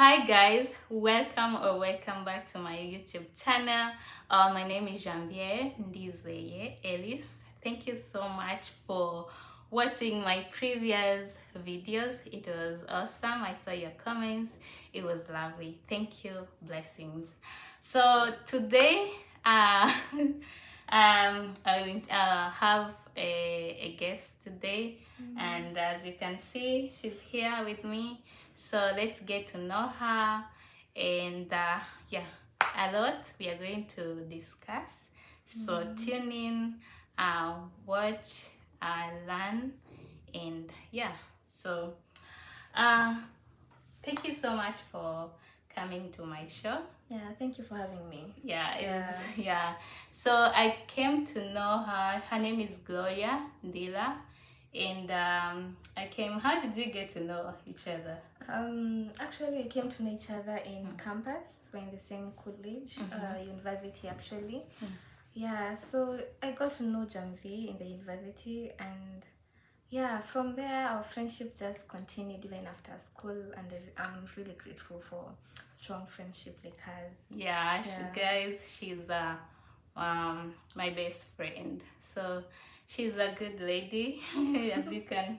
Hi guys, welcome back to my YouTube channel. My name is Janvier Ndizeye Ellis. Thank you so much for watching my previous videos. It was awesome. I saw your comments. It was lovely. Thank you. Blessings. So today, I will have a guest today, and as you can see, she's here with me. So let's get to know her, and yeah, a lot we are going to discuss. So tune in, watch, learn, and yeah. So uh, thank you so much for coming to my show. Yeah, thank you for having me. Yeah, it Yeah. was, yeah. So I came to know her. Her name is Gloria Ndila, and I came. How did you get to know each other? Actually, we came to know each other in campus. We're in the same college, university actually. Yeah, so I got to know Janvi in the university, and yeah, from there our friendship just continued even after school, and I'm really grateful for strong friendship like hers. Yeah, Yeah. guys, she's my best friend. So she's a good lady, as you can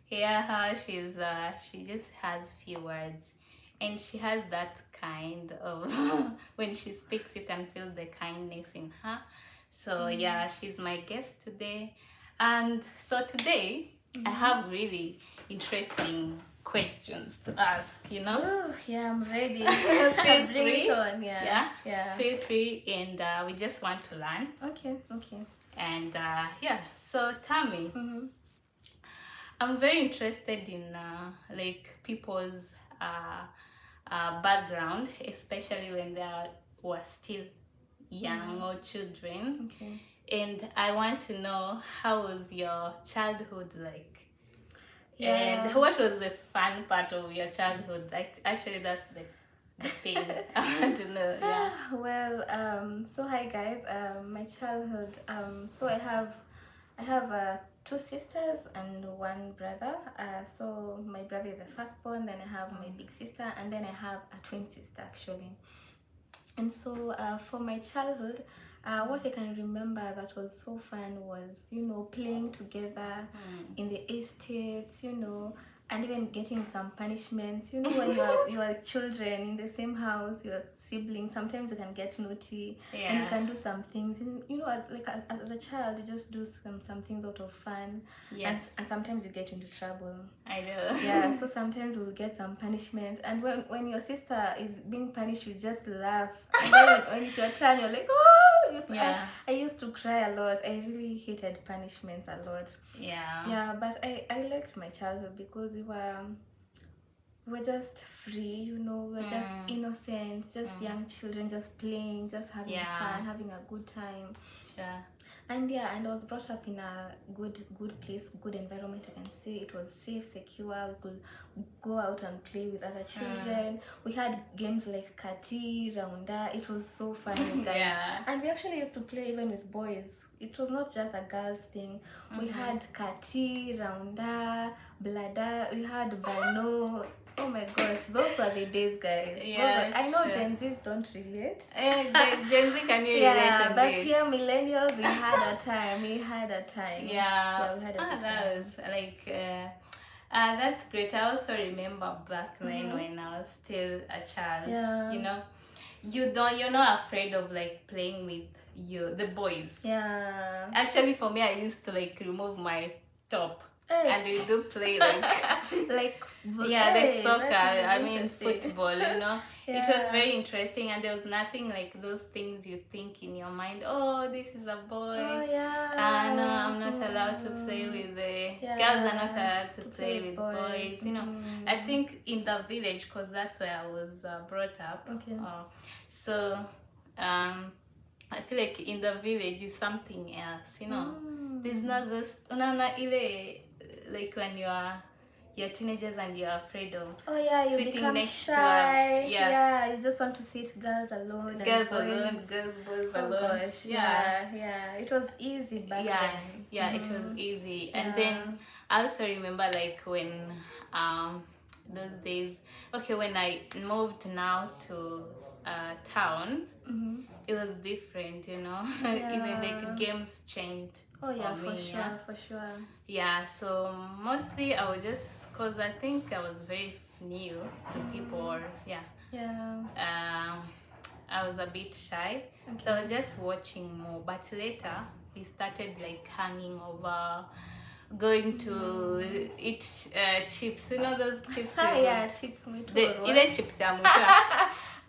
hear her. She just has few words, and she has that kind of when she speaks, you can feel the kindness in her. So yeah, she's my guest today, and so today I have really interesting questions to ask. Oh, yeah, I'm ready. Feel Bring free. it on. Yeah. Yeah. Feel free, and we just want to learn. Okay. And yeah, so tell me, I'm very interested in like people's background, especially when were still young or children. Okay. And I want to know, how was your childhood like? Yeah. And what was the fun part of your childhood? Like, actually, that's the thing I want to know. Yeah. Well, so hi guys. My childhood. So I have two sisters and one brother. So my brother is the firstborn. Then I have my big sister, and then I have a twin sister actually. And so for my childhood, what I can remember that was so fun was, playing together in the estates, and even getting some punishments. When you are children in the same house, your siblings, sometimes you can get naughty, and you Yeah. can do some things. As a child, you just do some things out of fun, Yes. and sometimes you get into trouble. I know. Yeah, so sometimes we'll get some punishment, and when your sister is being punished, you just laugh, and then when it's your turn, you're like, oh. Yeah. I used to cry a lot. I really hated punishments a lot. Yeah. But I liked my childhood because we were just free, we were just innocent, just young children, just playing, just having fun, having a good time. Sure. And yeah, and I was brought up in a good place, good environment. I can say it was safe, secure. We could go out and play with other children. We had games like Kati, Raunda. It was so fun, guys. Yeah. And we actually used to play even with boys. It was not just a girls thing. We had Kati, Raunda, Blada. We had Bano. Oh my gosh, those were the days, guys. Yeah, I know sure. Gen Zs don't relate. Gen Z, can you relate Yeah, on but this? here millennials, we had a time. We had a time. Yeah. We had a good That time. was like that's great. I also remember back then when I was still a child. Yeah. You're not afraid of like playing with the boys. Yeah. Actually, for me, I used to like remove my top. Hey. And we do play like like yeah, the hey, soccer, that's I mean interesting. football, It was Yeah. very interesting, and there was nothing like those things you think in your mind, oh, this is a boy. Oh yeah. No, I'm not allowed to play with the girls are not allowed to play with boys. I think in the village, because that's where I was brought up. Okay. So I feel like in the village is something else, There's not this like when you're teenagers and you're afraid of you sitting become next shy. to yeah. You just want to sit girls alone. Girls and alone, boys. boys Oh alone. gosh, yeah. It was easy back then. Yeah, it was easy. And Yeah. then I also remember like when those days. Okay, when I moved now to town, it was different, you know. Even like games changed. Oh yeah, for for me, sure, yeah. for sure. Yeah, so mostly I was just, because I think I was very new to people, or Yeah. I was a bit shy, so I was just watching more. But later we started like hanging over, going to eat chips. You know those chips? Yeah, chips me too. Ile chips ya mwitu.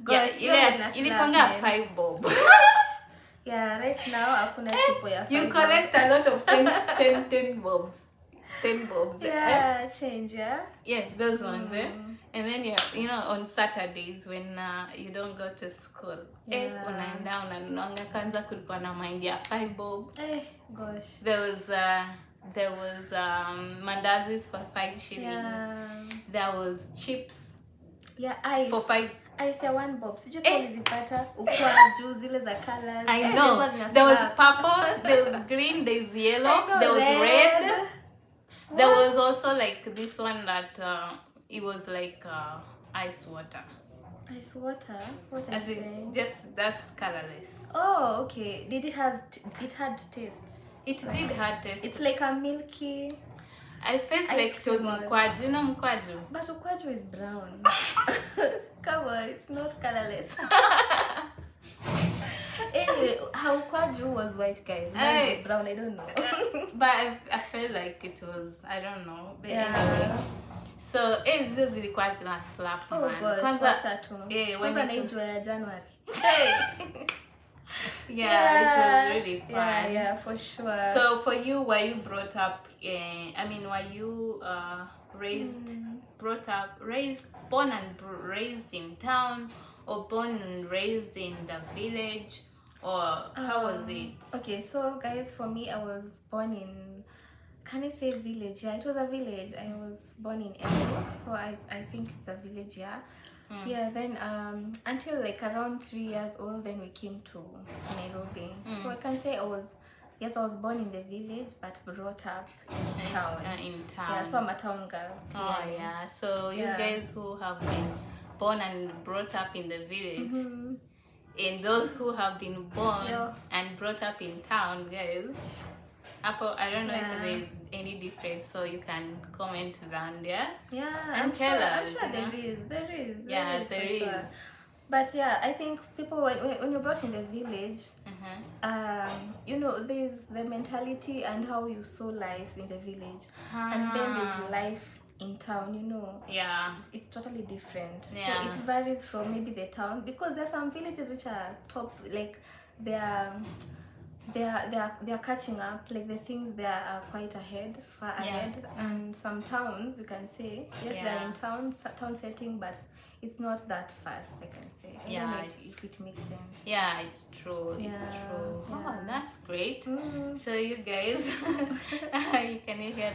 Yeah, Gosh, ilikuanga 5 bob. Yeah, right now hakuna chipo ya 5 You collect a lot of 10 bobs. 10 bobs. Yeah, change, yeah. Yeah, those ones, And then you know, on Saturdays when you don't go to school, unaenda unanunuanga, kwanza kulikuwa na mahindi ya 5 bob. Gosh. There was mandazis for 5 shillings. Yeah. There was chips. Yeah, ice. For 5. Ice ya 1 bob. Sijui kama ulizipata. Ukua juu zile za colors. I know. There was purple, there was green, there's yellow, there was red. There was also like this one that it was like ice water. Ice water? What are you saying? Just that's colorless. Oh, okay. Did it had taste? It did have taste. It's like a milky. I felt like it was mkwaju. You know mkwaju? But mkwaju is brown. Come on, it's not colorless. Anyway, how mkwaju was white, guys? Mine was brown. I don't know. But I felt like it was, I don't know. But anyway. So hizo zilikuwa zina slap man. Oh gosh, wacha tu. Kwanza naijua ya January. Yeah, it was really fun. Yeah, for sure. So for you, were you brought up were you born and raised in town, or born and raised in the village, or how was it? Okay, so guys, for me, I was born in, can I say village? Yeah, it was a village. I was born in Embu, so I think it's a village, yeah. Yeah, then until like around 3 years old, then we came to Nairobi. So I can say I was born in the village but brought up in town. Yeah, so I'm a town girl. Oh yeah. So you guys who have been born and brought up in the village, and those who have been born and brought up in town, guys, I don't know if there's any difference, so you can comment down there. Yeah, and tell us. I'm sure there is. Yeah, there is. Sure. But yeah, I think people, when you're brought in the village, you know, there's the mentality and how you saw life in the village, and then there's life in town, you know. Yeah, it's totally different. Yeah. So it varies from maybe the town, because there's some villages which are top, like they're catching up, like the things there are quite far ahead, and some towns, you can say, they're in town setting, but it's not that fast, I can say. I don't know if it makes sense. Yeah, it's true. It's true. Yeah. Oh, that's great. So you guys, you can hear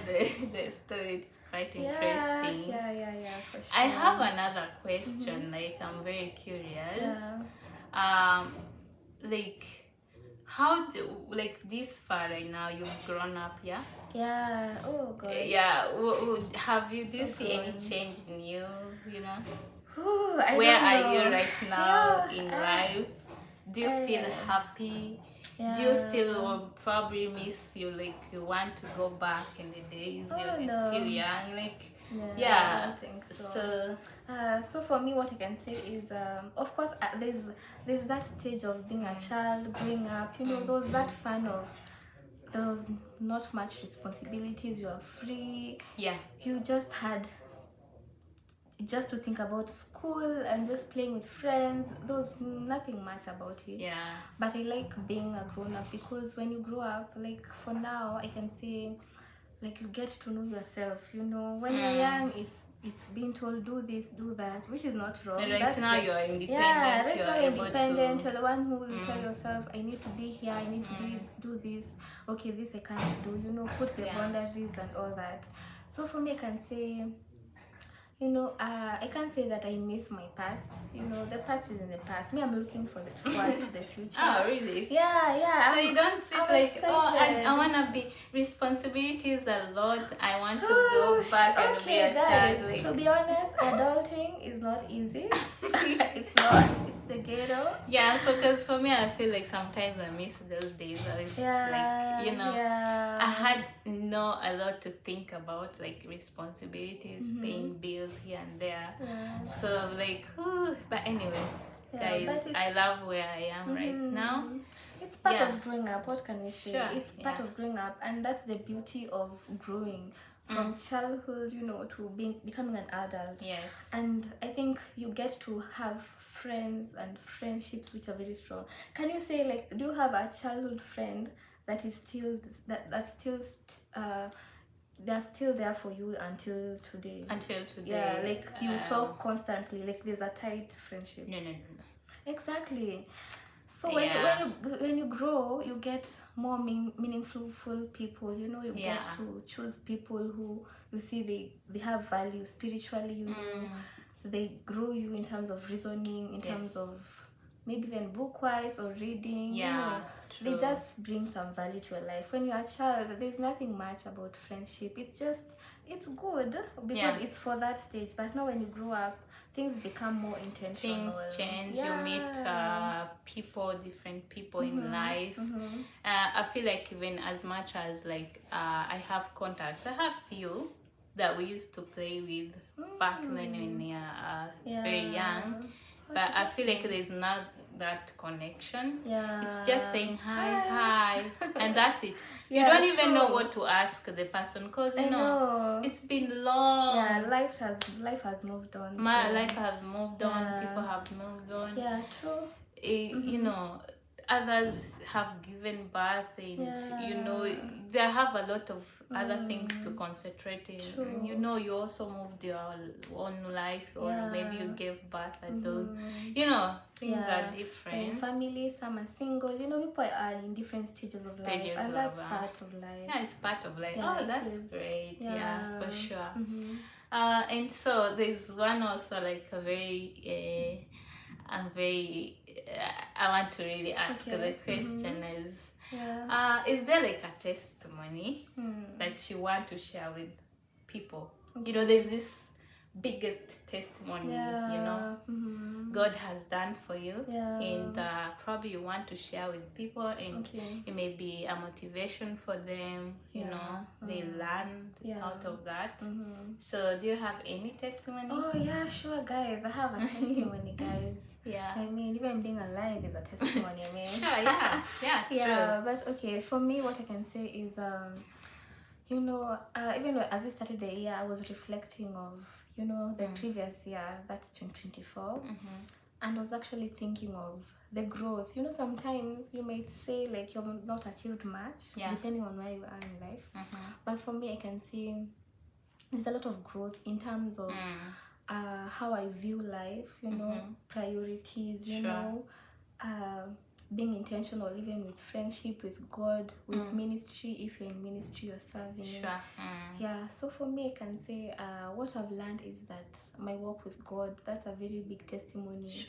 the story. It's quite interesting. Yeah, for sure. I have another question. Like, I'm very curious. Like, how do, like, this far right now, you've grown up, yeah? Yeah. Oh gosh. Yeah. Do you see any change in you, you know? Where are you right now in life? Do you feel happy? Do you still probably miss like you want to go back in the days you're still young? Like, I don't think so. So for me, what I can say is, of course, there's that stage of being a child, growing up. You know, there's that fun of there's not much responsibilities. You are free. Yeah. You just had to think about school and just playing with friends. There was nothing much about it. Yeah. But I like being a grown-up, because when you grow up, like for now, I can say, like, you get to know yourself. You know, when you're young, it's being told do this, do that, which is not wrong. Right now you're independent. Yeah, right now you're independent. You're the one who will tell yourself, I need to be here, I need to do this. Okay, this I can't do. You know, put the boundaries and all that. So for me, I can say, You know, I can't say that I miss my past. You know, the past is in the past. Me, I'm looking for forward to the future. Oh, really? Yeah. So you don't sit I'm like, excited. oh, I wanna be, responsibilities a lot. I want to go back and be a child. Guys, Like, to be honest, adulting is not easy. It's not. It's the ghetto. yeah, because for me, I feel like sometimes I miss those days. I was like, you know, I had a lot to think about, like responsibilities, paying bills here and there. So like, whew. But anyway, guys, I love where I am right now. It's part of growing up. What can we say? Sure. It's part of growing up, and that's the beauty of growing from childhood, you know, to becoming an adult. Yes. And I think you get to have friends and friendships which are very strong. Can you say, like, do you have a childhood friend that is still they're still there for you until today? Yeah, like you talk constantly, like there's a tight friendship. No. Exactly. So when you grow, you get more meaningful people. You know, you get to choose people who you see they have value spiritually. You know, they grow you in terms of reasoning, in terms of maybe even book-wise or reading. Yeah, you know, true. They just bring some value to your life. When you're a child, there's nothing much about friendship. It's good because it's for that stage. But now when you grow up, things become more intentional. Things change. You meet different people in life. I feel like even as much as like I have contacts, I have few that we used to play with back then when we are very young. But I feel like there's not that connection. It's just saying hi, and that's it. You don't even know what to ask the person because you know it's been long. Life has moved on. Life has moved on. People have moved on. Yeah, true. You know, others have given birth, and you know they have a lot of other things to concentrate in. And, you know, you also moved your own life, or maybe you gave birth at those. You know, things are different. In family, some are single. You know, people are in different stages of life, and that's part of life. Yeah, it's part of life. Oh, that's great. Yeah, for sure. And so there's one also like a very. I want to really ask the question is there like a testimony that you want to share with people? You know, there's this biggest testimony, you know, God has done for you, and probably you want to share with people, and it may be a motivation for them, you know, they learn out of that. So do you have any testimony? Oh yeah, sure, guys, I have a testimony, guys. I mean, even being alive is a testimony. I mean, sure, true. But okay, for me, what I can say is, you know, even as we started the year, I was reflecting of, you know, the previous year, that's 2024, and I was actually thinking of the growth. You know, sometimes you might say like you've not achieved much, depending on where you are in life. But for me, I can see there's a lot of growth in terms of how I view life, you know, priorities, you know, being intentional even with friendship, with God, with ministry. If you're in ministry, you're serving. So for me, I can say what I've learned is that my walk with God, that's a very big testimony.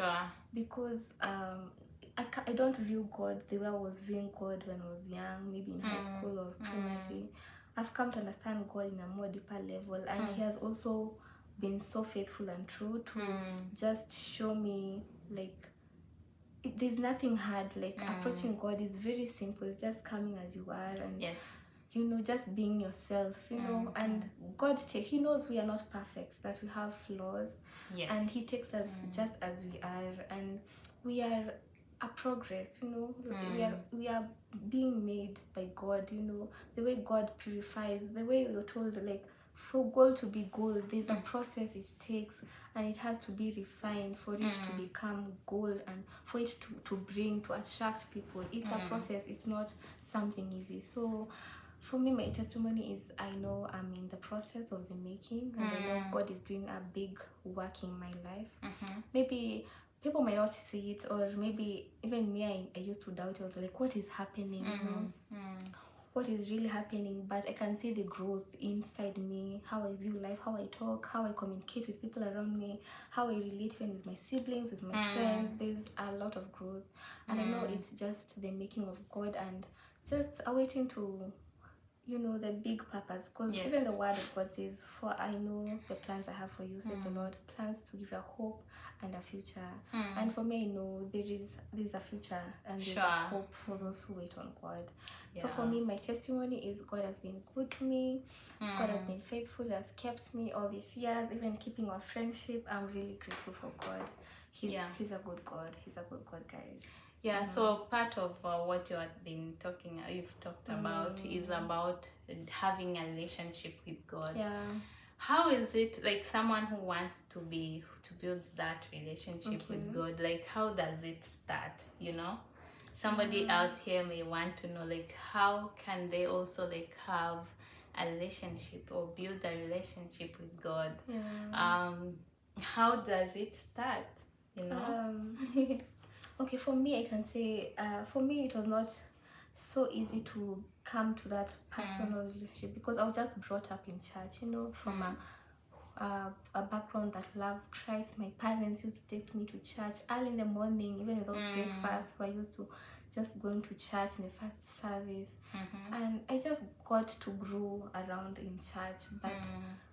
Because I don't view God the way I was viewing God when I was young, maybe in high school or primary. I've come to understand God in a more deeper level, and He has also been so faithful and true to just show me like there's nothing hard. Like approaching God is very simple. It's just coming as you are, and you know, just being yourself, you know. And God He knows we are not perfect, that we have flaws, and He takes us just as we are, and we are a progress, you know. We are being made by God, you know, the way God purifies, the way you're told, like for gold to be gold, there's a process it takes, and it has to be refined for it to become gold, and for it to attract people. It's a process. It's not something easy. So for me, my testimony is I know I'm in the process of the making, and I know God is doing a big work in my life. Maybe people might not see it, or maybe even me, I used to doubt. I was like, what is happening? You know? what is really happening, but I can see the growth inside me, how I view life, how I talk, how I communicate with people around me, how I relate even with my siblings, with my friends. There's a lot of growth, and I know it's just the making of God, and just awaiting to, you know, the big purpose, because Yes. even the word of God says, for I know the plans I have for you, says the Lord, plans to give you a hope and a future. And for me, I know there's a future and there's Sure. a hope for those who wait on God. So for Yeah. me, my testimony is God has been good to me. God has been faithful, has kept me all these years, even keeping our friendship. I'm really grateful for God. He's a good God. He's a good God, guys. Yeah, so part of what you've talked about is about having a relationship with God. Yeah. How is it, like, someone who wants to build that relationship with God, like, how does it start, you know? Somebody out here may want to know, like, how can they also, like, have a relationship or build a relationship with God? How does it start, you know? Okay, for me, I can say, for me, it was not so easy to come to that personal relationship, because I was just brought up in church, you know, from a background that loves Christ. My parents used to take me to church early in the morning, even without breakfast. I used to just going to church in the first service, and I just got to grow around in church. But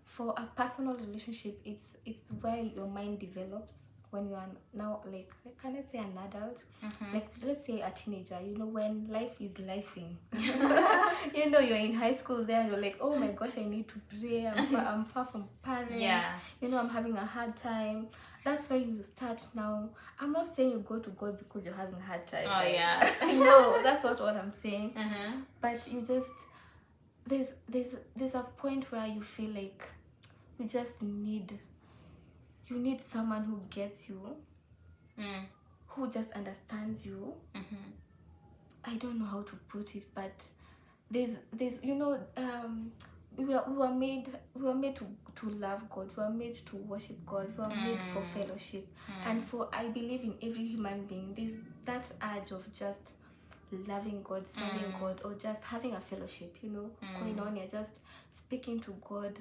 for a personal relationship, it's where your mind develops when you are now, like, can I say an adult? Like, let's say a teenager, you know, when life is lifing. You know, you're in high school there, and you're like, oh my gosh, I need to pray. I'm far from parents. Yeah. You know, I'm having a hard time. That's why you start now. I'm not saying you go to God because you're having a hard time. Oh, guys. yeah. No, that's not what I'm saying. But you just, there's a point where you feel like you just need someone who gets you, who just understands you. I don't know how to put it, but there's you know, we were made to love God. We were made to worship God. We were made for fellowship, and for, I believe, in every human being there's that urge of just loving God, serving God, or just having a fellowship, you know, going on here, just speaking to God.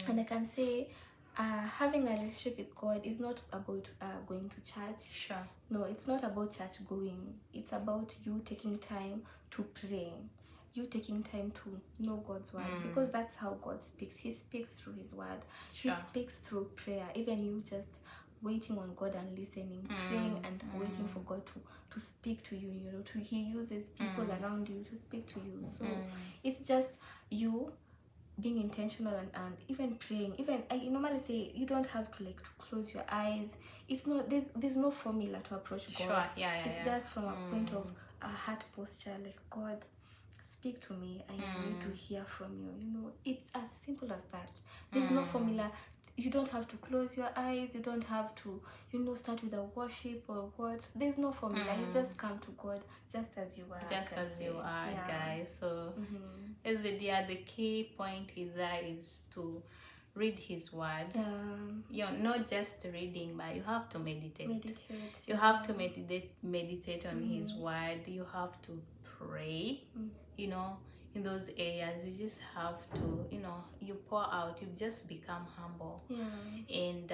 And I can say, having a relationship with God is not about going to church. Sure. No, it's not about church going. It's about you taking time to pray. You taking time to know God's word, because that's how God speaks. He speaks through His word. Sure. He speaks through prayer. Even you just waiting on God and listening, praying and waiting for God to speak to you. You know, He uses people around you to speak to you. So it's just you being intentional and even praying. Even I normally say you don't have to, like, to close your eyes. It's not, there's no formula to approach God. Sure. Yeah. It's just from a point of a heart posture, like, God, speak to me. I need to hear from you. You know, it's as simple as that. There's no formula. You don't have to close your eyes. You don't have to, you know, start with a worship or what. There's no formula. You just come to God just as you are. Just as you are, guys. So, as the key point is to read His word. You're not just reading, but you have to meditate. You have to meditate on His word. You have to pray. You know, in those areas, you just have to, you know, you pour out. You just become humble, and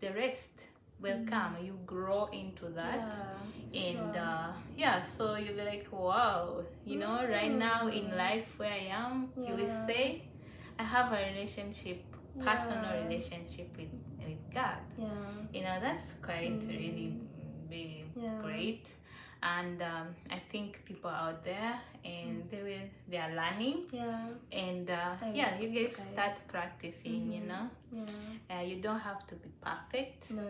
the rest will come. You grow into that, and so you'll be like, wow, you know, right now in life where I am, you will say, I have a relationship, personal relationship with God. You know, that's quite really great. And I think people out there, and they are learning, and you guys start practicing. You know, you don't have to be perfect. No.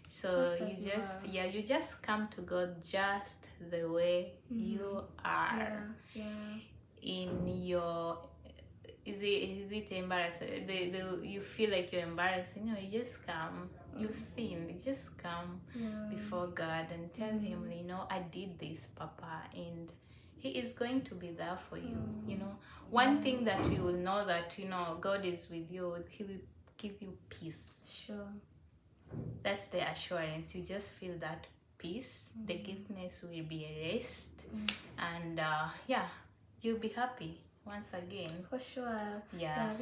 So just you just come to God just the way you are. In your, is it embarrassing? You feel like you're embarrassed, you know, you just come, you sin, you just come before God and tell Him, you know, I did this, Papa, and He is going to be there for you. You know, one thing that you will know, that, you know, God is with you, He will give you peace. Sure. That's the assurance. You just feel that peace. The giftness will be erased, and you'll be happy once again. For sure. Yeah.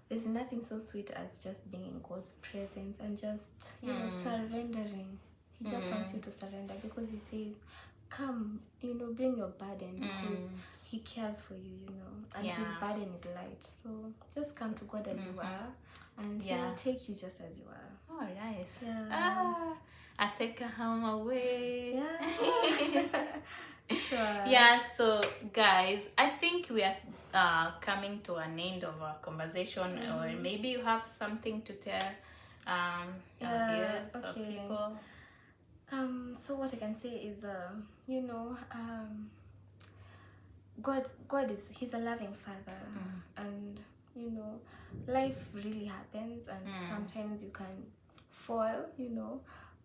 There's nothing so sweet as just being in God's presence and just, you know, surrendering. He just wants you to surrender, because he says, come, you know, bring your burden, because he cares for you, you know, and his burden is light. So just come to God as you are, and he'll take you just as you are. Oh, nice. Yeah. I take her home away. Yeah. Sure. Yeah, so guys, I think we are coming to an end of our conversation, or maybe you have something to tell our viewers or people. So what I can say is, you know, God is, he's a loving father, and you know, life really happens, and sometimes you can fall, you know,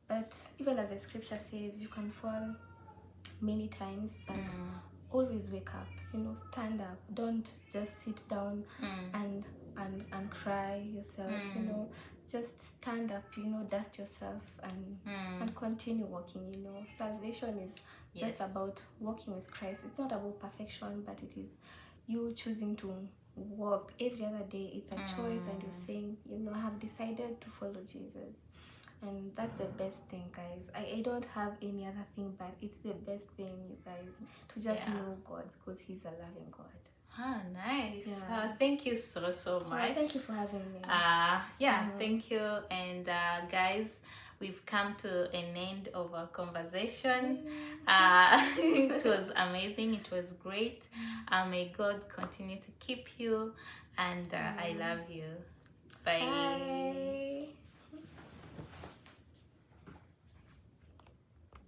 but even as the scripture says, you can fall many times, but always wake up, you know, stand up. Don't just sit down and cry yourself, you know. Just stand up, you know, dust yourself and continue walking, you know. Salvation is just about walking with Christ. It's not about perfection, but it is you choosing to walk every other day. It's a choice, and you're saying, you know, I have decided to follow Jesus. And that's the best thing, guys. I don't have any other thing, but it's the best thing, you guys, to just know God, because he's a loving God. Ah, nice. Thank you so much. Thank you for having me. Thank you. And guys, we've come to an end of our conversation. It was amazing. It was great. May God continue to keep you, and I love you. Bye.